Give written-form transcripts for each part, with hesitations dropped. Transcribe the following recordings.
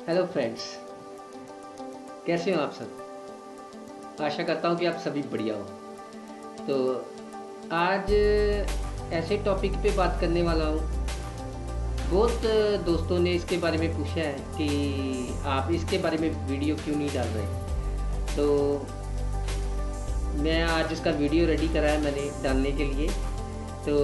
Hello friends, कैसे हो आप सब। आशा करता हूँ कि आप सभी बढ़िया हो। तो आज ऐसे टॉपिक पे बात करने वाला हूँ। बहुत दोस्तों ने इसके बारे में पूछा है कि आप इसके बारे में वीडियो क्यों नहीं डाल रहे। तो मैं आज इसका वीडियो रेडी करा है मैंने डालने के लिए। तो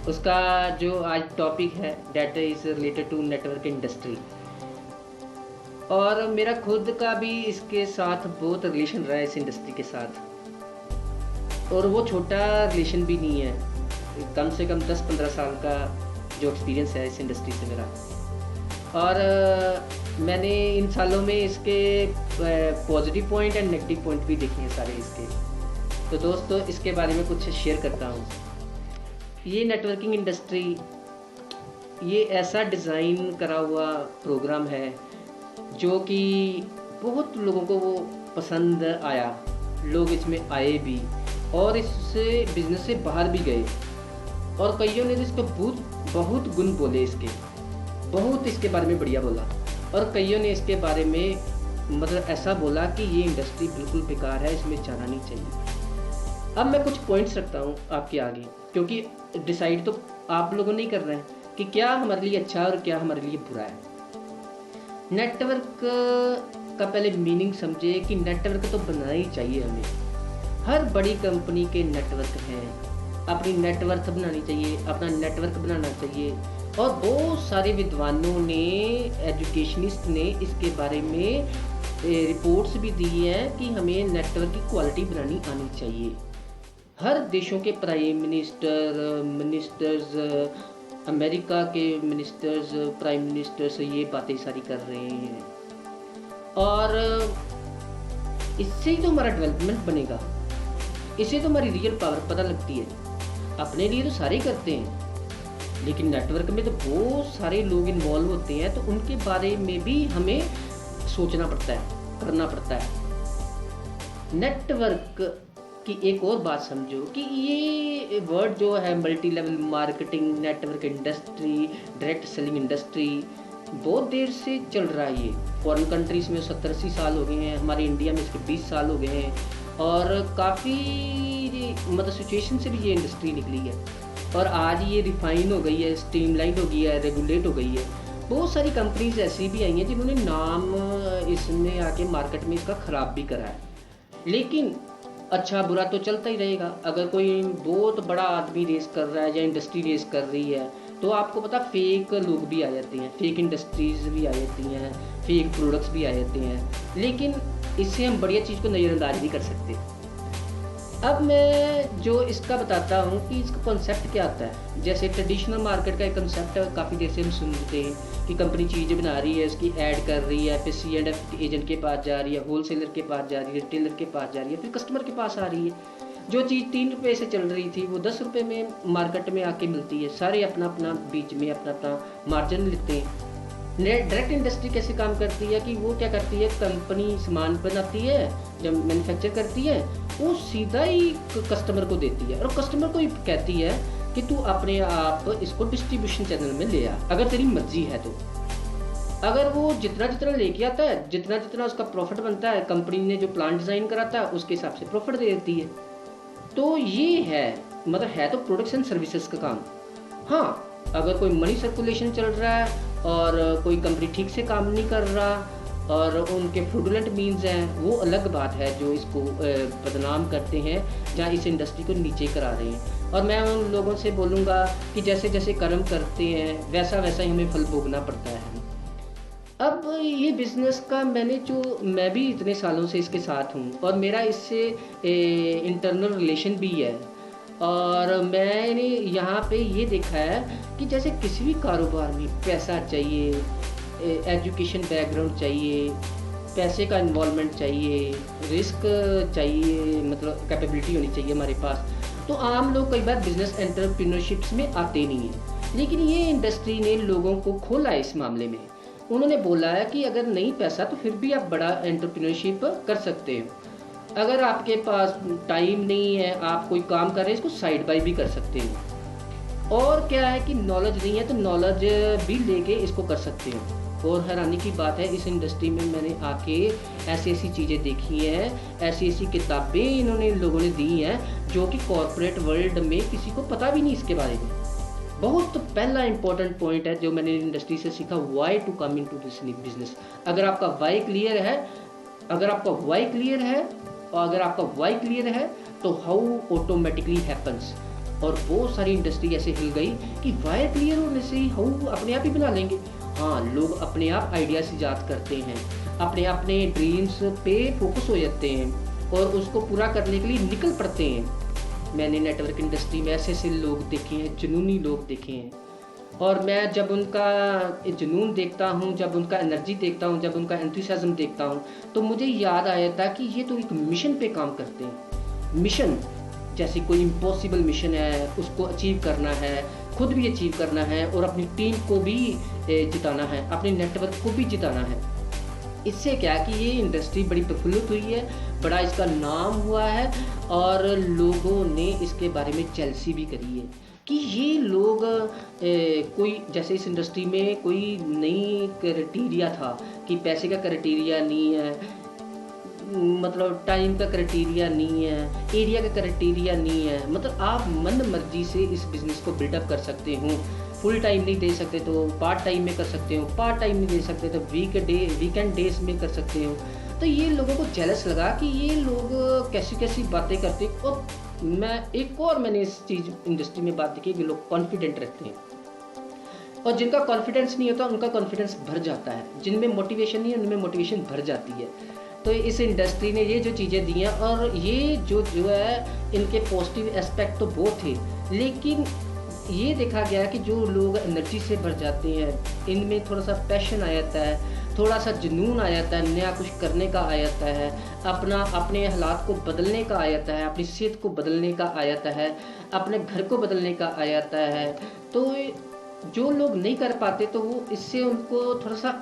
उसका जो आज टॉपिक है that is related to network industry. और मेरा खुद का भी इसके साथ बहुत रिलेशन रहा है इस इंडस्ट्री के साथ, और वो छोटा रिलेशन भी नहीं है। कम से कम 10-15 साल का जो एक्सपीरियंस है इस इंडस्ट्री से मेरा। और मैंने इन सालों में इसके positive point and negative point भी देखे हैं सारे इसके। तो दोस्तों इसके बारे में कुछ शेयर करता हूँ। ये नेटवर्किंग इंडस्ट्री ये ऐसा डिज़ाइन करा हुआ प्रोग्राम है जो कि बहुत लोगों को वो पसंद आया। लोग इसमें आए भी और इससे बिज़नेस से बाहर भी गए, और कईयों ने इसको बहुत गुण बोले, बहुत इसके बारे में बढ़िया बोला। और कईयों ने इसके बारे में मतलब ऐसा बोला कि ये इंडस्ट्री बिल्कुल बेकार है, इसमें जाना नहीं चाहिए। अब मैं कुछ पॉइंट्स रखता हूँ आपके आगे, क्योंकि डिसाइड तो आप लोगों ने ही करना है कि क्या हमारे लिए अच्छा है और क्या हमारे लिए बुरा है। नेटवर्क का पहले मीनिंग समझे कि नेटवर्क तो बनाना ही चाहिए हमें। हर बड़ी कंपनी के नेटवर्क हैं, अपनी नेटवर्क बनानी चाहिए, अपना नेटवर्क बनाना चाहिए। और बहुत सारे विद्वानों ने, एजुकेशनिस्ट ने इसके बारे में रिपोर्ट्स भी दी हैं कि हमें नेटवर्क की क्वालिटी बनानी आनी चाहिए। हर देशों के प्राइम मिनिस्टर्स, अमेरिका के मिनिस्टर्स, प्राइम मिनिस्टर्स ये बातें सारी कर रहे हैं। और इससे ही तो हमारा डेवलपमेंट बनेगा, इससे तो हमारी रियल पावर पता लगती है। अपने लिए तो सारे करते हैं, लेकिन नेटवर्क में तो बहुत सारे लोग इन्वॉल्व होते हैं, तो उनके बारे में भी हमें सोचना पड़ता है, करना पड़ता है। नेटवर्क कि एक और बात समझो कि ये वर्ड जो है multi level marketing, network industry, direct selling industry, बहुत देर से चल रहा है। ये फॉरेन कंट्रीज़ में 70-80 साल हो गए हैं, हमारे इंडिया में इसके 20 साल हो गए हैं। और काफ़ी मतलब सिचुएशन से भी ये इंडस्ट्री निकली है, और आज ये रिफाइन हो गई है, स्ट्रीमलाइंड हो गई है, रेगुलेट हो गई है। बहुत सारी कंपनीज ऐसी भी आई हैं जिन्होंने नाम इसमें आके मार्केट में इसका ख़राब भी करा है, लेकिन अच्छा बुरा तो चलता ही रहेगा। अगर कोई बहुत बड़ा आदमी रेस कर रहा है या इंडस्ट्री रेस कर रही है, तो आपको पता फेक लोग भी आ जाते हैं, फेक इंडस्ट्रीज़ भी आ जाती हैं, फेक प्रोडक्ट्स भी आ जाते हैं। लेकिन इससे हम बढ़िया चीज़ को नज़रअंदाज नहीं कर सकते। अब मैं जो इसका बताता हूँ कि इसका कॉन्सेप्ट क्या आता है। जैसे ट्रेडिशनल मार्केट का एक कॉन्सेप्ट है, काफ़ी देर से हम सुनते हैं कि कंपनी चीज़ें बना रही है, उसकी ऐड कर रही है, फिर C&F एजेंट के पास जा रही है, होलसेलर के पास जा रही है, रिटेलर के पास जा रही है, फिर कस्टमर के पास आ रही है। जो चीज़ 3 रुपये से चल रही थी वो 10 रुपये में मार्केट में आके मिलती है। सारे अपना अपना बीच में अपना अपना मार्जिन लेते हैं। डायरेक्ट इंडस्ट्री कैसे काम करती है कि वो क्या करती है, कंपनी सामान बनाती है, जब मैन्युफैक्चर करती है वो सीधा ही कस्टमर को देती है, और कस्टमर को ही कहती है कि तू अपने आप इसको डिस्ट्रीब्यूशन चैनल में ले आ, अगर तेरी मर्जी है तो। अगर वो जितना जितना लेके आता है, जितना जितना उसका प्रॉफिट बनता है, कंपनी ने जो प्लान डिज़ाइन कराता है उसके हिसाब से प्रॉफिट दे देती है। तो ये है, मतलब है तो प्रोडक्ट्स एंड सर्विसेज का काम। हाँ, अगर कोई मनी सर्कुलेशन चल रहा है और कोई कंपनी ठीक से काम नहीं कर रहा और उनके फ्रॉडुलेंट मीन्स हैं, वो अलग बात है जो इसको बदनाम करते हैं, जहाँ इस इंडस्ट्री को नीचे करा रहे हैं। और मैं उन लोगों से बोलूँगा कि जैसे जैसे कर्म करते हैं वैसा वैसा ही हमें फल भोगना पड़ता है। अब ये बिज़नेस का मैं भी इतने सालों से इसके साथ हूँ, और मेरा इससे इंटरनल रिलेशन भी है। और मैंने यहाँ पे ये देखा है कि जैसे किसी भी कारोबार में पैसा चाहिए, एजुकेशन बैकग्राउंड चाहिए, पैसे का इन्वॉल्वमेंट चाहिए, रिस्क चाहिए, मतलब कैपेबिलिटी होनी चाहिए हमारे पास। तो आम लोग कई बार बिजनेस एंटरप्रेन्योरशिप्स में आते नहीं हैं, लेकिन ये इंडस्ट्री ने लोगों को खोला है इस मामले में। उन्होंने बोला है कि अगर नहीं पैसा तो फिर भी आप बड़ा एंटरप्रेन्योरशिप कर सकते हो। अगर आपके पास टाइम नहीं है, आप कोई काम कर रहे हैं, इसको साइड बाय भी कर सकते हो। और क्या है कि नॉलेज नहीं है तो नॉलेज भी लेके इसको कर सकते हो। और हैरानी की बात है, इस इंडस्ट्री में मैंने आके ऐसी ऐसी चीज़ें देखी हैं, ऐसी ऐसी किताबें इन्होंने लोगों ने दी हैं जो कि कॉर्पोरेट वर्ल्ड में किसी को पता भी नहीं इसके बारे में। बहुत पहला इंपॉर्टेंट पॉइंट है जो मैंने इंडस्ट्री से सीखा, why to come into this business. अगर आपका वाई क्लियर है, अगर आपका वाई क्लियर है और अगर आपका वाई क्लियर है तो हाउ ऑटोमेटिकली हैपन्स। और बहुत सारी इंडस्ट्री ऐसे हिल गई कि वाई क्लियर होने से ही हाउ अपने आप ही बना लेंगे। हाँ, लोग अपने आप आइडियाज ईजाद करते हैं, अपने अपने ड्रीम्स पे फोकस हो जाते हैं और उसको पूरा करने के लिए निकल पड़ते हैं। मैंने नेटवर्क इंडस्ट्री में ऐसे ऐसे लोग देखे हैं, जुनूनी लोग देखे हैं, और मैं जब उनका जुनून देखता हूँ, जब उनका एनर्जी देखता हूँ, जब उनका एंथुसियाज्म देखता हूँ, तो मुझे याद आया था कि ये तो एक मिशन पे काम करते हैं। मिशन जैसे कोई इम्पॉसिबल मिशन है, उसको अचीव करना है, खुद भी अचीव करना है और अपनी टीम को भी जिताना है, अपने नेटवर्क को भी जिताना है। इससे क्या कि ये इंडस्ट्री बड़ी प्रफुल्लित हुई है, बड़ा इसका नाम हुआ है और लोगों ने इसके बारे में जेलसी भी करी है कि ये लोग कोई जैसे इस इंडस्ट्री में कोई नई क्राइटेरिया था कि पैसे का क्राइटेरिया नहीं है, मतलब टाइम का क्राइटेरिया नहीं है, एरिया का क्राइटेरिया नहीं है, मतलब आप मन मर्जी से इस बिज़नेस को बिल्डअप कर सकते हो। फुल टाइम नहीं दे सकते तो पार्ट टाइम में कर सकते हो, पार्ट टाइम नहीं दे सकते तो वीकेंड डेज में कर सकते हो। तो ये लोगों को जेलस लगा कि ये लोग कैसी कैसी बातें करते। और मैंने इस चीज़ इंडस्ट्री में बात देखी कि लोग कॉन्फिडेंट रहते हैं और जिनका कॉन्फिडेंस नहीं होता उनका कॉन्फिडेंस भर जाता है, जिनमें मोटिवेशन नहीं है उनमें मोटिवेशन भर जाती है। तो इस इंडस्ट्री ने ये जो चीज़ें दी हैं, और ये जो है इनके पॉजिटिव एस्पेक्ट तो बहुत थे, लेकिन ये देखा गया कि जो लोग एनर्जी से भर जाते हैं, इनमें थोड़ा सा पैशन आ जाता है, थोड़ा सा जुनून आ जाता है, नया कुछ करने का आ जाता है, अपने हालात को बदलने का आ जाता है, अपनी सेहत को बदलने का आ जाता है, अपने घर को बदलने का आ जाता है। तो जो लोग नहीं कर पाते तो वो इससे उनको थोड़ा सा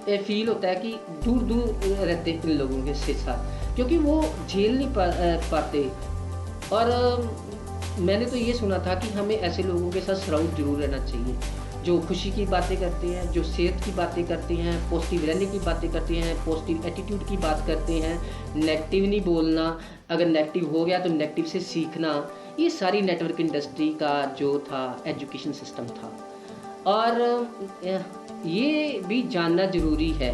फील होता है कि दूर दूर रहते इन लोगों के साथ, क्योंकि वो झेल नहीं पाते। और मैंने तो ये सुना था कि हमें ऐसे लोगों के साथ सराउंड जरूर रहना चाहिए जो खुशी की बातें करते हैं, जो सेहत की बातें करते हैं, पॉजिटिव रहने की बातें करते हैं, पॉजिटिव एटीट्यूड की बात करते हैं, नेगेटिव नहीं बोलना, अगर नेगेटिव हो गया तो नेगेटिव से सीखना। ये सारी नेटवर्क इंडस्ट्री का जो था एजुकेशन सिस्टम था। और ये भी जानना ज़रूरी है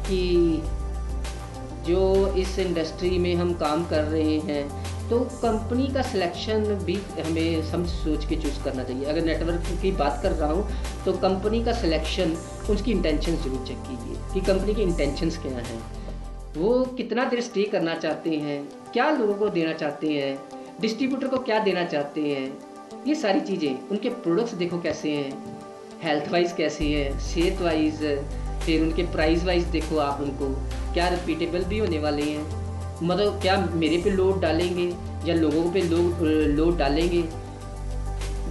कि जो इस इंडस्ट्री में हम काम कर रहे हैं तो कंपनी का सिलेक्शन भी हमें समझ सोच के चूज़ करना चाहिए। अगर नेटवर्क की बात कर रहा हूँ तो कंपनी का सिलेक्शन, उसकी इंटेंशन ज़रूर चेक कीजिए कि कंपनी के इंटेंशंस क्या हैं, वो कितना देर स्टे करना चाहते हैं, क्या लोगों को देना चाहते हैं, डिस्ट्रीब्यूटर को क्या देना चाहते हैं, ये सारी चीज़ें। उनके प्रोडक्ट्स देखो कैसे हैं, हेल्थ वाइज कैसे हैं, सेहत वाइज, फिर उनके प्राइस वाइज देखो आप उनको क्या रिपीटेबल भी होने वाले हैं, मतलब क्या मेरे पे लोड डालेंगे या लोगों पे लोड डालेंगे,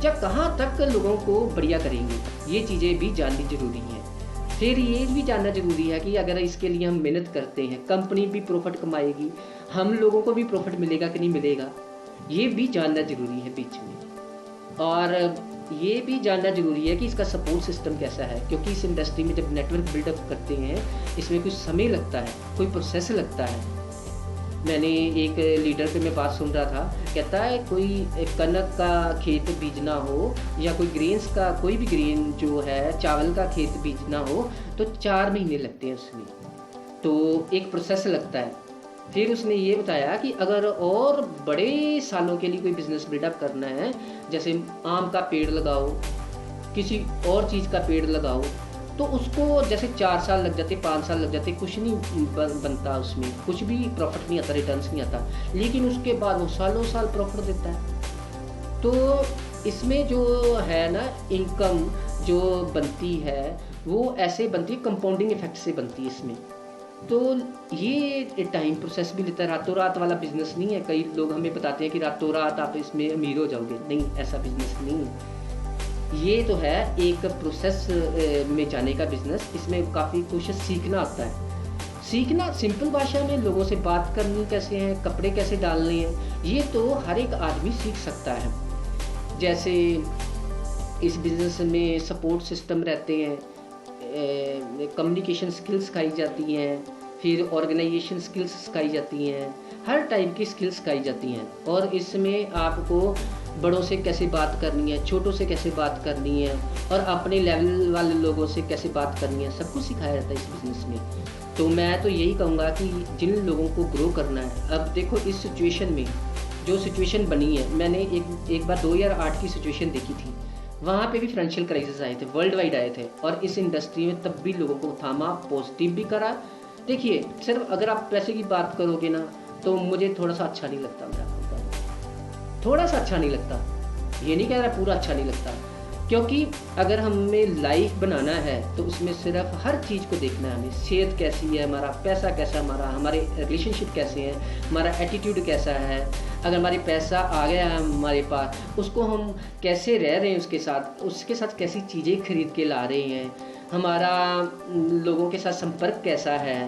या कहाँ तक लोगों को बढ़िया करेंगे। ये चीज़ें भी जाननी ज़रूरी है। फिर ये भी जानना ज़रूरी है कि अगर इसके लिए हम मेहनत करते हैं, कंपनी भी प्रॉफिट कमाएगी, हम लोगों को भी प्रॉफिट मिलेगा कि नहीं मिलेगा, ये भी जानना ज़रूरी है बीच में। और ये भी जानना ज़रूरी है कि इसका सपोर्ट सिस्टम कैसा है, क्योंकि इस इंडस्ट्री में जब नेटवर्क बिल्डअप करते हैं इसमें कुछ समय लगता है, कोई प्रोसेस लगता है। मैंने एक लीडर पे मैं बात सुन रहा था, कहता है कोई कनक का खेत बीजना हो या कोई ग्रेन्स का, कोई भी ग्रेन जो है, चावल का खेत बीजना हो तो 4 महीने लगते हैं उसमें, तो एक प्रोसेस लगता है। फिर उसने ये बताया कि अगर और बड़े सालों के लिए कोई बिज़नेस बिल्डअप करना है, जैसे आम का पेड़ लगाओ, किसी और चीज़ का पेड़ लगाओ, तो उसको जैसे 4 साल लग जाते, 5 साल लग जाते, कुछ नहीं बनता, उसमें कुछ भी प्रॉफिट नहीं आता, रिटर्न्स नहीं आता, लेकिन उसके बाद वो सालों साल प्रॉफिट देता है। तो इसमें जो है ना इनकम जो बनती है वो ऐसे बनती है, कंपाउंडिंग इफेक्ट से बनती है इसमें। तो ये टाइम प्रोसेस भी लेता है, रातों रात वाला बिजनेस नहीं है। कई लोग हमें बताते हैं कि रातों रात आप इसमें अमीर हो जाओगे, नहीं, ऐसा बिजनेस नहीं है। ये तो है एक प्रोसेस में जाने का बिजनेस, इसमें काफ़ी कुछ सीखना आता है। सीखना सिंपल भाषा में, लोगों से बात करनी कैसे है, कपड़े कैसे डालने हैं, ये तो हर एक आदमी सीख सकता है। जैसे इस बिज़नेस में सपोर्ट सिस्टम रहते हैं, कम्युनिकेशन स्किल्स सिखाई जाती हैं, फिर ऑर्गेनाइजेशन स्किल्स सिखाई जाती हैं, हर टाइप की स्किल्स सिखाई जाती हैं। और इसमें आपको बड़ों से कैसे बात करनी है, छोटों से कैसे बात करनी है, और अपने लेवल वाले लोगों से कैसे बात करनी है, सब कुछ सिखाया जाता है इस बिज़नेस में। तो मैं तो यही कहूँगा कि जिन लोगों को ग्रो करना है, अब देखो इस सिचुएशन में जो सिचुएशन बनी है, मैंने एक बार 2008 की सिचुएशन देखी थी। वहाँ पे भी फाइनेंशियल क्राइसिस आए थे, वर्ल्ड वाइड आए थे, और इस इंडस्ट्री में तब भी लोगों को थामा, पॉजिटिव भी करा। देखिए, सिर्फ अगर आप पैसे की बात करोगे ना, तो मुझे थोड़ा सा अच्छा नहीं लगता, मैं आपको बता दूं, थोड़ा सा अच्छा नहीं लगता, ये नहीं कह रहा पूरा अच्छा नहीं लगता। क्योंकि अगर हमें लाइफ बनाना है तो उसमें सिर्फ हर चीज़ को देखना है, हमें सेहत कैसी है, हमारा पैसा कैसा, हमारे रिलेशनशिप कैसे हैं, हमारा एटीट्यूड कैसा है। अगर हमारे पैसा आ गया है हमारे पास, उसको हम कैसे रह रहे हैं उसके साथ कैसी चीज़ें खरीद के ला रहे हैं, हमारा लोगों के साथ संपर्क कैसा है,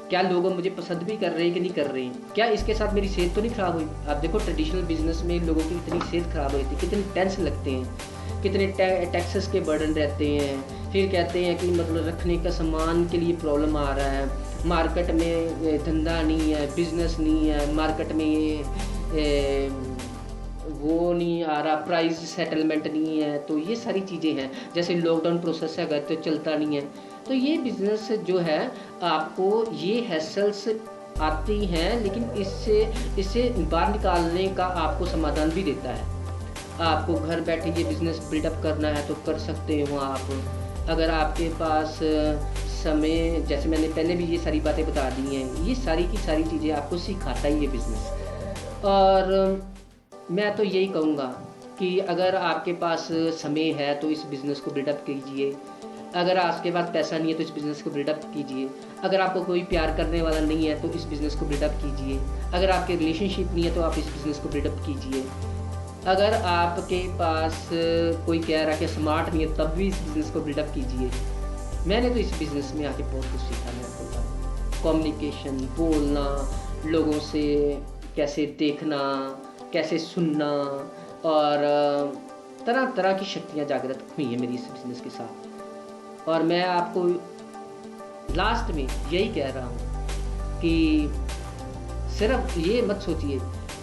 क्या लोग मुझे पसंद भी कर रहे हैं कि नहीं कर रहे हैं, क्या इसके साथ मेरी सेहत तो नहीं ख़राब हुई। आप देखो ट्रेडिशनल बिजनेस में लोगों की इतनी सेहत ख़राब होती है, कितने टेंस लगते हैं, कितने टैक्सेस के बर्डन रहते हैं, फिर कहते हैं कि मतलब रखने का सामान के लिए प्रॉब्लम आ रहा है, मार्केट में धंधा नहीं है, बिजनेस नहीं है, मार्केट में वो नहीं आ रहा, प्राइस सेटलमेंट नहीं है। तो ये सारी चीज़ें हैं, जैसे लॉकडाउन प्रोसेस है, अगर तो चलता नहीं है। तो ये बिज़नेस जो है आपको ये हैसल्स आती हैं, लेकिन इससे बाहर निकालने का आपको समाधान भी देता है। आपको घर बैठे ये बिज़नेस बिल्डअप करना है तो कर सकते हो आप। अगर आपके पास समय, जैसे मैंने पहले भी ये सारी बातें बता दी हैं, ये सारी की सारी चीज़ें आपको सिखाता ही ये बिज़नेस। और मैं तो यही कहूँगा कि अगर आपके पास समय है तो इस बिज़नेस को बिल्डअप कीजिए। अगर आपके पास पैसा नहीं है तो इस बिज़नेस को बिल्डअप कीजिए। अगर आपको कोई प्यार करने वाला नहीं है तो इस बिज़नेस को बिल्डअप कीजिए। अगर आपके रिलेशनशिप नहीं है तो आप इस बिज़नेस को बिल्डअप कीजिए। अगर आपके पास कोई कह रहा है कि स्मार्ट नहीं है, तब भी इस बिज़नेस को बिल्डअप कीजिए। मैंने तो इस बिज़नेस में आके बहुत कुछ सीखा। मैं आपको कम्युनिकेशन, बोलना, लोगों से कैसे देखना, कैसे सुनना, और तरह तरह की शक्तियाँ जागृत हुई हैं मेरी इस बिज़नेस के साथ। और मैं आपको लास्ट में यही कह रहा हूँ कि सिर्फ ये मत सोचिए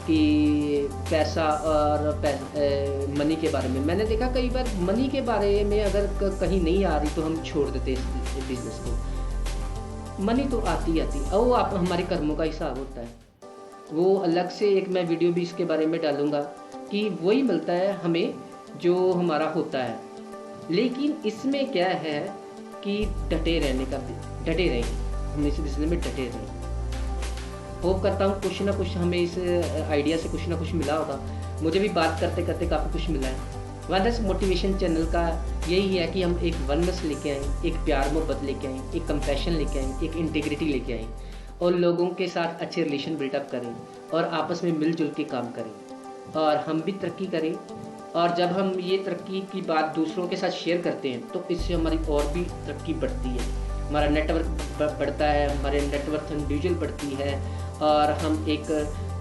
कि पैसा और मनी के बारे में। मैंने देखा कई बार मनी के बारे में अगर कहीं नहीं आ रही तो हम छोड़ देते इस बिज़नेस को। मनी तो आती और वो आप हमारे कर्मों का हिसाब होता है। वो अलग से एक मैं वीडियो भी इसके बारे में डालूँगा कि वही मिलता है हमें जो हमारा होता है। लेकिन इसमें क्या है कि डटे रहें, हम इस बिज़नेस में डटे रहें। होप करता हूँ कुछ ना कुछ हमें इस आइडिया से कुछ ना कुछ मिला होगा। मुझे भी बात करते करते काफ़ी कुछ मिला है। वननेस मोटिवेशन चैनल का यही है कि हम एक वननेस लेके आएँ, एक प्यार मोहब्बत लेके आएँ, एक कंपैशन लेके आएँ, एक इंटीग्रिटी लेके आएँ, और लोगों के साथ अच्छे रिलेशन बिल्डअप करें और आपस में मिलजुल के काम करें और हम भी तरक्की करें। और जब हम ये तरक्की की बात दूसरों के साथ शेयर करते हैं तो इससे हमारी और भी तरक्की बढ़ती है, हमारा नेटवर्क बढ़ता है, हमारे नेटवर्क इंडिविजुअल बढ़ती है, और हम एक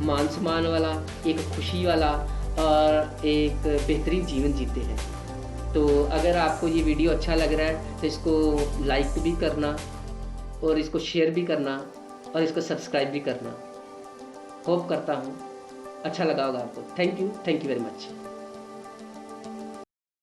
मान सम्मान वाला, एक खुशी वाला और एक बेहतरीन जीवन जीते हैं। तो अगर आपको ये वीडियो अच्छा लग रहा है तो इसको लाइक भी करना और इसको शेयर भी करना और इसको सब्सक्राइब भी करना। होप करता हूँ अच्छा लगा होगा आपको। Thank you very much.